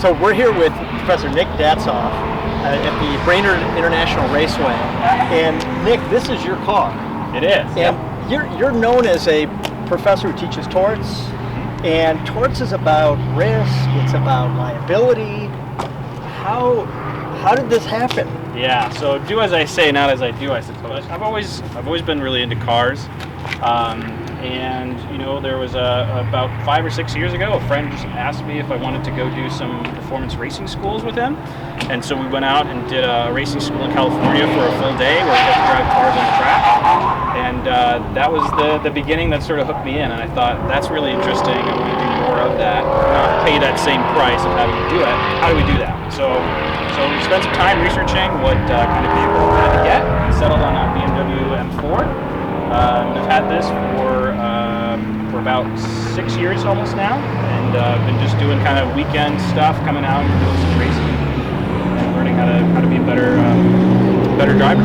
So we're here with Professor Nick Datzov at the Brainerd International Raceway. And Nick, this is your car. It is. And you're known as a professor who teaches torts. And torts is about risk, it's about liability. How did this happen? Yeah, so do as I say, not as I do, I suppose. I've always been really into cars. And you know, there was about 5 or 6 years ago, a friend just asked me if I wanted to go do some performance racing schools with him. And so we went out and did a racing school in California for a full day where we got to drive cars on the track. And that was the beginning that sort of hooked me in. And I thought, that's really interesting. I want to do more of that, not pay that same price of having to do it. How do we do that? So we spent some time researching what kind of vehicle we had to get, and settled on a BMW M4. I've had this for about 6 years almost now, and been just doing kind of weekend stuff, coming out and doing some racing and learning how to be a better driver.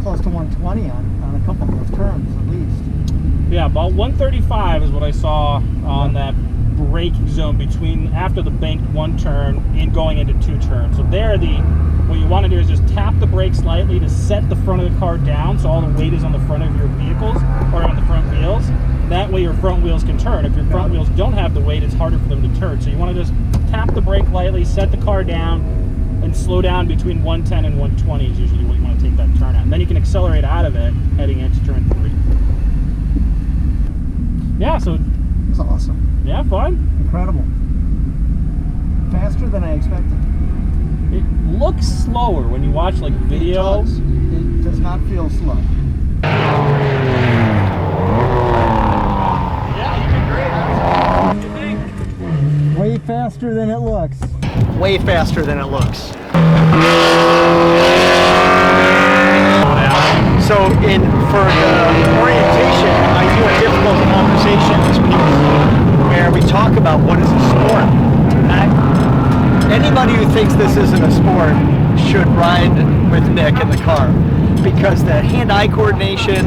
close to 120 on a couple of those turns at least. Yeah, about 135 is what I saw on that brake zone between after the banked one turn and going into two turns. So there, what you want to do is just tap the brake slightly to set the front of the car down, so all the weight is on the front of your vehicles or on the front wheels. That way your front wheels can turn. If your front wheels don't have the weight, it's harder for them to turn. So you want to just tap the brake lightly, set the car down, and slow down between 110 and 120 is usually what you want to take that turn at. And then you can accelerate out of it heading into turn 3. Yeah, so It's awesome. yeah, fun. Incredible. Faster than I expected. It looks slower when you watch like video. It does not feel slow. Yeah, you did great. What do you think? Way faster than it looks. Way faster than it looks. So for the orientation, I do a difficult conversations piece where we talk about what is a sport. Anybody who thinks this isn't a sport should ride with Nick in the car, because the hand-eye coordination,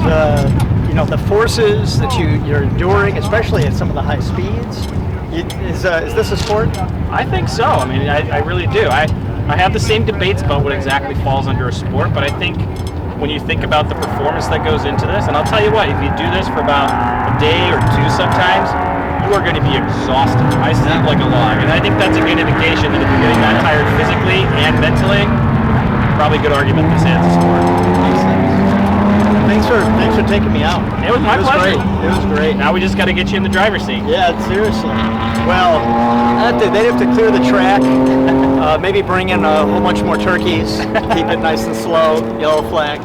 the forces that you're enduring, especially at some of the high speeds. Is this a sport? I think so. I mean, I really do. I have the same debates about what exactly falls under a sport, but I think when you think about the performance that goes into this, and I'll tell you what, if you do this for about a day or two sometimes, you are going to be exhausted. I sleep like a log, and I think that's a good indication that if you're getting that tired physically and mentally, probably a good argument this is a sport. Thanks for taking me out. It was my pleasure. Great. It was great. Now we just got to get you in the driver's seat. Yeah, seriously. Well, they'd have to clear the track, maybe bring in a whole bunch more turkeys, keep it nice and slow, yellow flag.